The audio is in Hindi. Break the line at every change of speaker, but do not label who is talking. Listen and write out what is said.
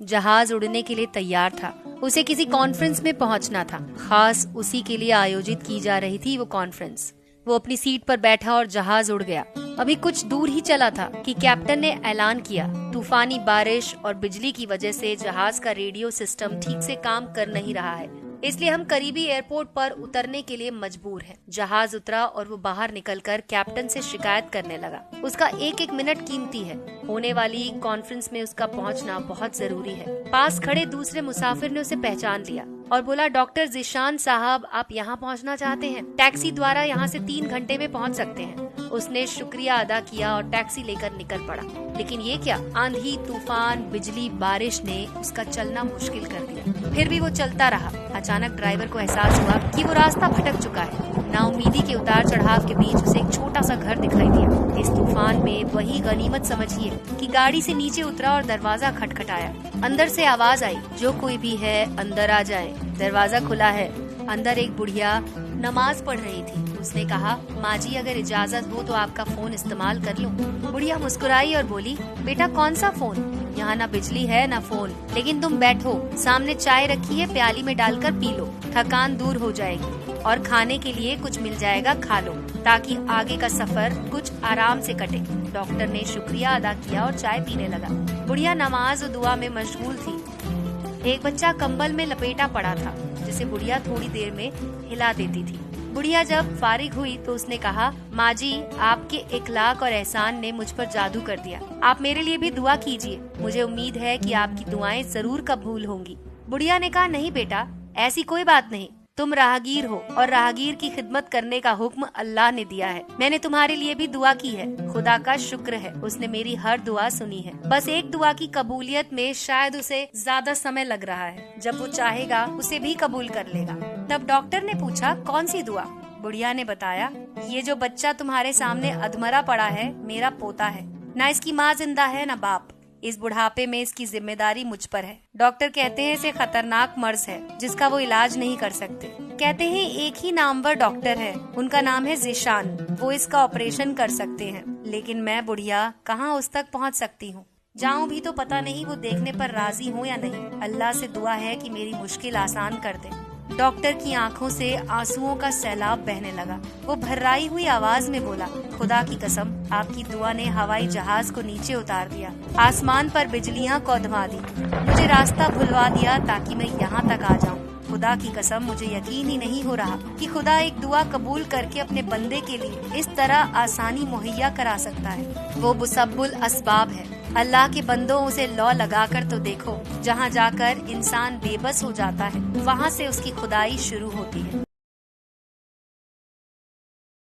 जहाज उड़ने के लिए तैयार था। उसे किसी कॉन्फ्रेंस में पहुंचना था, खास उसी के लिए आयोजित की जा रही थी वो कॉन्फ्रेंस। वो अपनी सीट पर बैठा और जहाज उड़ गया। अभी कुछ दूर ही चला था कि कैप्टन ने ऐलान किया, तूफानी बारिश और बिजली की वजह से जहाज का रेडियो सिस्टम ठीक से काम कर नहीं रहा है, इसलिए हम करीबी एयरपोर्ट पर उतरने के लिए मजबूर हैं। जहाज उतरा और वो बाहर निकलकर कैप्टन से शिकायत करने लगा। उसका एक एक मिनट कीमती है। होने वाली कॉन्फ्रेंस में उसका पहुंचना बहुत जरूरी है। पास खड़े दूसरे मुसाफिर ने उसे पहचान लिया और बोला, डॉक्टर ज़ीशान साहब, आप यहाँ पहुँचना चाहते हैं? टैक्सी द्वारा यहाँ से 3 घंटे में पहुँच सकते हैं। उसने शुक्रिया अदा किया और टैक्सी लेकर निकल पड़ा। लेकिन ये क्या, आंधी, तूफान, बिजली, बारिश ने उसका चलना मुश्किल कर दिया। फिर भी वो चलता रहा। अचानक ड्राइवर को एहसास हुआ कि वो रास्ता भटक चुका है। नाउमीदी के उतार चढ़ाव के बीच उसे एक छोटा सा घर दिखाई दिया। इस तूफान में वही गनीमत समझिए कि गाड़ी से नीचे उतरा और दरवाजा खटखटाया। अंदर से आवाज आई, जो कोई भी है अंदर आ जाए। दरवाजा खुला है। अंदर एक बुढ़िया नमाज पढ़ रही थी। उसने कहा, माँ जी, अगर इजाजत हो तो आपका फोन इस्तेमाल कर लूं। बुढ़िया मुस्कुराई और बोली, बेटा कौन सा फोन? यहाँ ना बिजली है ना फोन, लेकिन तुम बैठो, सामने चाय रखी है, प्याली में डालकर पी लो, थकान दूर हो जाएगी और खाने के लिए कुछ मिल जाएगा, खा लो, ताकि आगे का सफर कुछ आराम से कटे। डॉक्टर ने शुक्रिया अदा किया और चाय पीने लगा। बुढ़िया नमाज और दुआ में मशगूल थी। एक बच्चा कंबल में लपेटा पड़ा था, जिसे बुढ़िया थोड़ी देर में हिला देती थी। बुढ़िया जब फारिग हुई तो उसने कहा, माँ जी, आपके इखलाक और एहसान ने मुझ पर जादू कर दिया। आप मेरे लिए भी दुआ कीजिए। मुझे उम्मीद है कि आपकी दुआएं जरूर कबूल होंगी। बुढ़िया ने कहा, नहीं बेटा, ऐसी कोई बात नहीं। तुम राहगीर हो और राहगीर की खिदमत करने का हुक्म अल्लाह ने दिया है। मैंने तुम्हारे लिए भी दुआ की है। खुदा का शुक्र है, उसने मेरी हर दुआ सुनी है। बस एक दुआ की कबूलियत में शायद उसे ज्यादा समय लग रहा है। जब वो चाहेगा उसे भी कबूल कर लेगा। तब डॉक्टर ने पूछा, कौन सी दुआ? बुढ़िया ने बताया, ये जो बच्चा तुम्हारे सामने अधमरा पड़ा है, मेरा पोता है। न इसकी माँ जिंदा है न बाप। इस बुढ़ापे में इसकी जिम्मेदारी मुझ पर है। डॉक्टर कहते हैं इसे खतरनाक मर्ज है जिसका वो इलाज नहीं कर सकते। कहते हैं एक ही नामवर डॉक्टर है, उनका नाम है ज़ीशान। वो इसका ऑपरेशन कर सकते हैं, लेकिन मैं बुढ़िया कहाँ उस तक पहुँच सकती हूँ? जाऊँ भी तो पता नहीं वो देखने पर राजी हो या नहीं। अल्लाह से दुआ है कि मेरी मुश्किल आसान कर दे। डॉक्टर की आंखों से आंसुओं का सैलाब बहने लगा। वो भर्राई हुई आवाज में बोला, खुदा की कसम, आपकी दुआ ने हवाई जहाज को नीचे उतार दिया, आसमान पर बिजलियां कौंधवा दी, मुझे रास्ता भुलवा दिया ताकि मैं यहाँ तक आ जाऊँ। खुदा की कसम, मुझे यकीन ही नहीं हो रहा कि खुदा एक दुआ कबूल करके अपने बंदे के लिए इस तरह आसानी मुहैया करा सकता है। वो मुसब्बुल असबाब है। अल्लाह के बंदों, उसे लौ लगाकर तो देखो। जहाँ जाकर इंसान बेबस हो जाता है, वहाँ से उसकी खुदाई शुरू होती है।